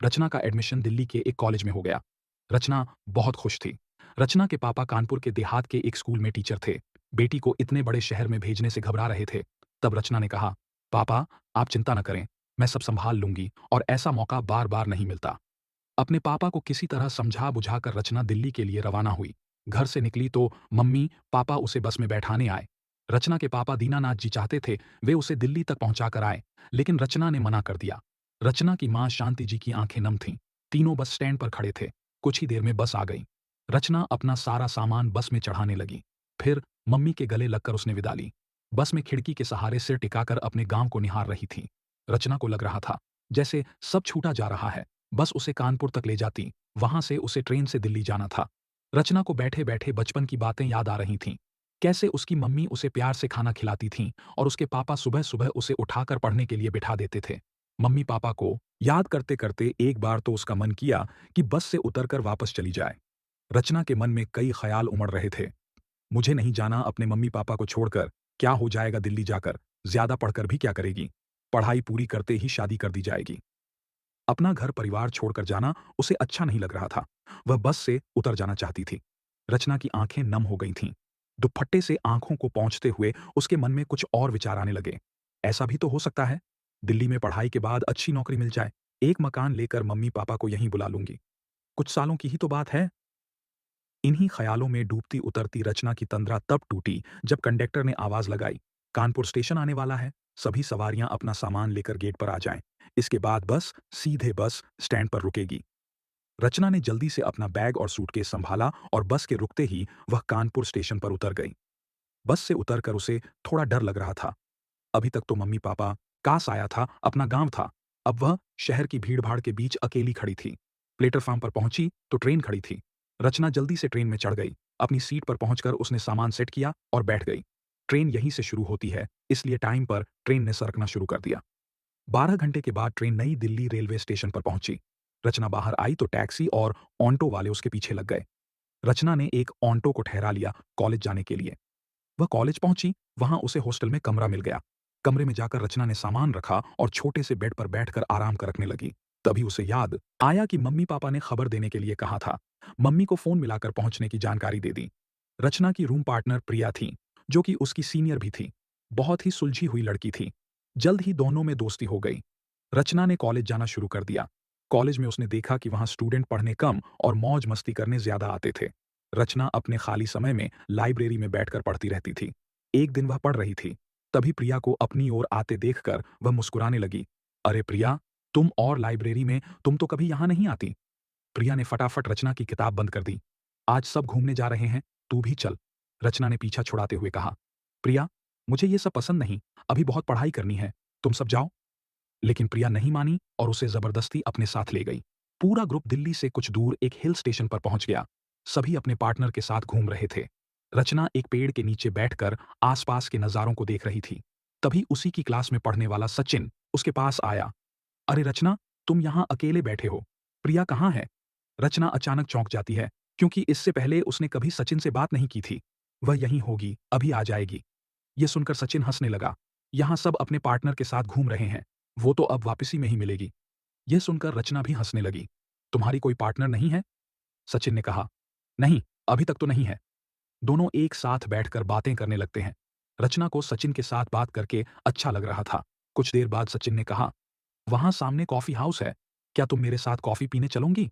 रचना का एडमिशन दिल्ली के एक कॉलेज में हो गया। रचना बहुत खुश थी। रचना के पापा कानपुर के देहात के एक स्कूल में टीचर थे। बेटी को इतने बड़े शहर में भेजने से घबरा रहे थे। तब रचना ने कहा, पापा, आप चिंता न करें, मैं सब संभाल लूंगी और ऐसा मौका बार बार नहीं मिलता। अपने पापा को किसी तरह समझा बुझाकर रचना दिल्ली के लिए रवाना हुई। घर से निकली तो मम्मी पापा उसे बस में बैठाने आए। रचना के पापा दीनानाथ जी चाहते थे वे उसे दिल्ली तक पहुंचाकर आए, लेकिन रचना ने मना कर दिया। रचना की मां शांति जी की आंखें नम थीं। तीनों बस स्टैंड पर खड़े थे। कुछ ही देर में बस आ गई। रचना अपना सारा सामान बस में चढ़ाने लगी। फिर मम्मी के गले लगकर उसने विदा ली। बस में खिड़की के सहारे सिर टिकाकर अपने गांव को निहार रही थी। रचना को लग रहा था जैसे सब छूटा जा रहा है। बस उसे कानपुर तक ले जाती, वहां से उसे ट्रेन से दिल्ली जाना था। रचना को बैठे बैठे बचपन की बातें याद आ रही थीं। कैसे उसकी मम्मी उसे प्यार से खाना खिलाती थीं और उसके पापा सुबह सुबह उसे उठाकर पढ़ने के लिए बिठा देते थे। मम्मी पापा को याद करते करते एक बार तो उसका मन किया कि बस से उतरकर वापस चली जाए। रचना के मन में कई ख्याल उमड़ रहे थे। मुझे नहीं जाना अपने मम्मी पापा को छोड़कर, क्या हो जाएगा दिल्ली जाकर, ज्यादा पढ़कर भी क्या करेगी, पढ़ाई पूरी करते ही शादी कर दी जाएगी। अपना घर परिवार छोड़कर जाना उसे अच्छा नहीं लग रहा था। वह बस से उतर जाना चाहती थी। रचना की आंखें नम हो गई थीं। दुपट्टे से आंखों को पोंछते हुए उसके मन में कुछ और विचार आने लगे। ऐसा भी तो हो सकता है, दिल्ली में पढ़ाई के बाद अच्छी नौकरी मिल जाए, एक मकान लेकर मम्मी पापा को यहीं बुला लूंगी। कुछ सालों की ही तो बात है। इन्हीं ख्यालों में डूबती उतरती रचना की तंद्रा तब टूटी जब कंडक्टर ने आवाज लगाई, कानपुर स्टेशन आने वाला है, सभी सवारियां अपना सामान लेकर गेट पर आ जाएं। इसके बाद बस सीधे बस स्टैंड पर रुकेगी। रचना ने जल्दी से अपना बैग और सूटकेस संभाला और बस के रुकते ही वह कानपुर स्टेशन पर उतर गई। बस से उतरकर उसे थोड़ा डर लग रहा था। अभी तक तो मम्मी पापा, काश आया था, अपना गांव था। अब वह शहर की भीड़-भाड़ के बीच अकेली खड़ी थी। प्लेटफॉर्म पर पहुंची तो ट्रेन खड़ी थी। रचना जल्दी से ट्रेन में चढ़ गई। अपनी सीट पर पहुंचकर उसने सामान सेट किया और बैठ गई। ट्रेन यहीं से शुरू होती है, इसलिए टाइम पर ट्रेन ने सरकना शुरू कर दिया। 12 घंटे के बाद ट्रेन नई दिल्ली रेलवे स्टेशन पर पहुंची। रचना बाहर आई तो टैक्सी और ऑन्टो वाले उसके पीछे लग गए। रचना ने एक ऑन्टो को ठहरा लिया कॉलेज जाने के लिए। वह कॉलेज पहुंची, वहां उसे हॉस्टल में कमरा मिल गया। कमरे में जाकर रचना ने सामान रखा और छोटे से बेड पर बैठकर आराम करने लगी। तभी उसे याद आया कि मम्मी पापा ने खबर देने के लिए कहा था। मम्मी को फोन मिलाकर पहुंचने की जानकारी दे दी। रचना की रूम पार्टनर प्रिया थी, जो कि उसकी सीनियर भी थी। बहुत ही सुलझी हुई लड़की थी। जल्द ही दोनों में दोस्ती हो गई। रचना ने कॉलेज जाना शुरू कर दिया। कॉलेज में उसने देखा कि वहां स्टूडेंट पढ़ने कम और मौज मस्ती करने ज्यादा आते थे। रचना अपने खाली समय में लाइब्रेरी में बैठकर पढ़ती रहती थी। एक दिन वह पढ़ रही थी, तभी प्रिया को अपनी ओर आते देखकर वह मुस्कुराने लगी। अरे प्रिया, तुम और लाइब्रेरी में, तुम तो कभी यहाँ नहीं आती। प्रिया ने फटाफट रचना की किताब बंद कर दी। आज सब घूमने जा रहे हैं, तू भी चल। रचना ने पीछा छुड़ाते हुए कहा, प्रिया, मुझे ये सब पसंद नहीं, अभी बहुत पढ़ाई करनी है, तुम सब जाओ। लेकिन प्रिया नहीं मानी और उसे जबरदस्ती अपने साथ ले गई। पूरा ग्रुप दिल्ली से कुछ दूर एक हिल स्टेशन पर पहुंच गया। सभी अपने पार्टनर के साथ घूम रहे थे। रचना एक पेड़ के नीचे बैठकर आसपास के नजारों को देख रही थी। तभी उसी की क्लास में पढ़ने वाला सचिन उसके पास आया। अरे रचना, तुम यहाँ अकेले बैठे हो, प्रिया कहाँ है? रचना अचानक चौंक जाती है, क्योंकि इससे पहले उसने कभी सचिन से बात नहीं की थी। वह यहीं होगी, अभी आ जाएगी। ये सुनकर सचिन हंसने लगा। यहाँ सब अपने पार्टनर के साथ घूम रहे हैं, वो तो अब वापसी में ही मिलेगी। यह सुनकर रचना भी हंसने लगी। तुम्हारी कोई पार्टनर नहीं है? सचिन ने कहा। नहीं, अभी तक तो नहीं है। दोनों एक साथ बैठकर बातें करने लगते हैं। रचना को सचिन के साथ बात करके अच्छा लग रहा था। कुछ देर बाद सचिन ने कहा, वहां सामने कॉफी हाउस है, क्या तुम मेरे साथ कॉफी पीने चलोगी?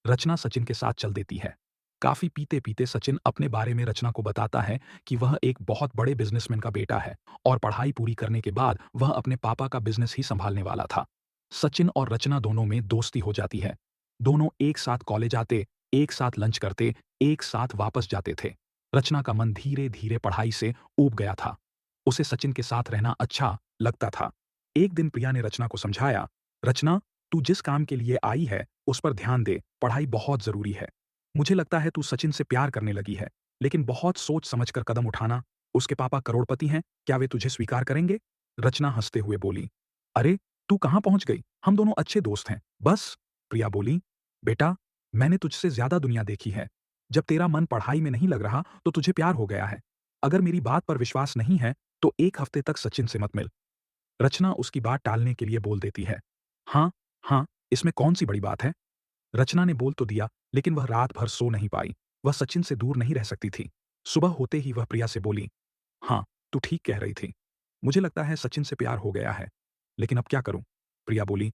रचना सचिन के साथ चल देती है। काफी पीते पीते सचिन अपने बारे में रचना को बताता है कि वह एक बहुत बड़े बिजनेसमैन का बेटा है और पढ़ाई पूरी करने के बाद वह अपने पापा का बिजनेस ही संभालने वाला था। सचिन और रचना दोनों में दोस्ती हो जाती है। दोनों एक साथ कॉलेज आते, एक साथ लंच करते, एक साथ वापस जाते थे। रचना का मन धीरे धीरे पढ़ाई से ऊब गया था। उसे सचिन के साथ रहना अच्छा लगता था। एक दिन प्रिया ने रचना को समझाया, रचना, तू जिस काम के लिए आई है उस पर ध्यान दे, पढ़ाई बहुत जरूरी है। मुझे लगता है तू सचिन से प्यार करने लगी है, लेकिन बहुत सोच समझकर कदम उठाना। उसके पापा करोड़पति हैं, क्या वे तुझे स्वीकार करेंगे? रचना हंसते हुए बोली, अरे, तू कहाँ पहुंच गई, हम दोनों अच्छे दोस्त हैं, बस। प्रिया बोली, बेटा, मैंने तुझसे ज्यादा दुनिया देखी है। जब तेरा मन पढ़ाई में नहीं लग रहा तो तुझे प्यार हो गया है। अगर मेरी बात पर विश्वास नहीं है तो एक हफ्ते तक सचिन से मत मिल। रचना उसकी बात टालने के लिए बोल देती है, हाँ, हाँ, इसमें कौन सी बड़ी बात है? रचना ने बोल तो दिया, लेकिन वह रात भर सो नहीं पाई। वह सचिन से दूर नहीं रह सकती थी। सुबह होते ही वह प्रिया से बोली, हाँ, तू ठीक कह रही थी। मुझे लगता है सचिन से प्यार हो गया है। लेकिन अब क्या करूं? प्रिया बोली,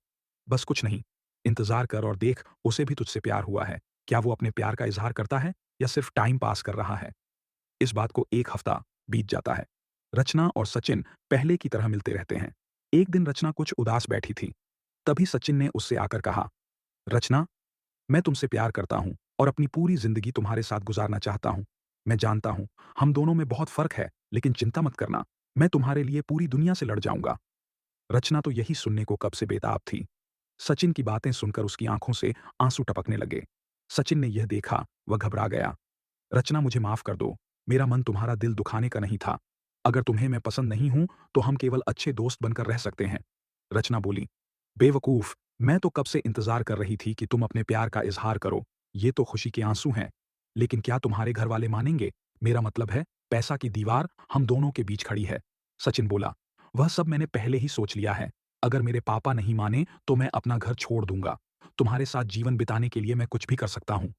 बस कुछ नहीं। इंतजार कर और देख, उसे भी तुझसे प्यार हुआ है। क्या वो अपने प्यार का इजहार करता है या सिर्फ टाइम पास कर रहा है? इस बात को 1 हफ्ता बीत जाता है। रचना और सचिन पहले की तरह मिलते रहते हैं। एक दिन रचना कुछ उदास बैठी थी। तभी सचिन ने उससे आकर कहा, रचना, मैं तुमसे प्यार करता हूँ और अपनी पूरी ज़िंदगी तुम्हारे साथ गुज़ारना चाहता हूँ। मैं जानता हूँ, हम दोनों में बहुत फ़र्क है, लेकिन चिंता मत करना, मैं तुम्हारे लिए पूरी दुनिया से लड़ जाऊँगा। रचना तो यही सुनने को कब से बेताब थी। सचिन की बातें सुनकर उसकी आँखों से आँसू टपकने लगे। सचिन ने यह देखा, वह घबरा गया। रचना, मुझे माफ़ कर दो, मेरा मन तुम्हारा दिल दुखाने का नहीं था। अगर तुम्हें मैं पसंद नहीं हूँ, तो हम केवल अच्छे दोस्त बनकर रह सकते हैं। रचना बोली, बेवकूफ़, मैं तो कब से इंतज़ार कर रही थी कि तुम अपने प्यार का इज़हार करो। ये तो खुशी के आँसू हैं। लेकिन क्या तुम्हारे घरवाले मानेंगे? मेरा मतलब है, पैसा की दीवार हम दोनों के बीच खड़ी है। सचिन बोला, वह सब मैंने पहले ही सोच लिया है। अगर मेरे पापा नहीं माने, तो मैं अपना घर छोड़ दूँगा। तुम्हारे साथ जीवन बिताने के लिए मैं कुछ भी कर सकता हूँ।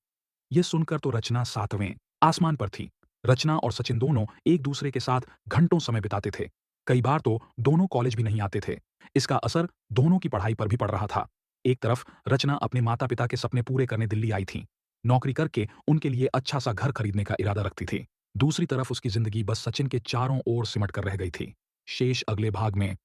ये सुनकर तो रचना सातवें आसमान पर थी। रचना और सचिन दोनों एक दूसरे के साथ घंटों समय बिताते थे। कई बार तो दोनों कॉलेज भी नहीं आते थे। इसका असर दोनों की पढ़ाई पर भी पड़ रहा था। एक तरफ रचना अपने माता-पिता के सपने पूरे करने दिल्ली आई थी। नौकरी करके उनके लिए अच्छा सा घर खरीदने का इरादा रखती थी। दूसरी तरफ उसकी जिंदगी बस सचिन के चारों ओर सिमट कर रह गई थी। शेष अगले भाग में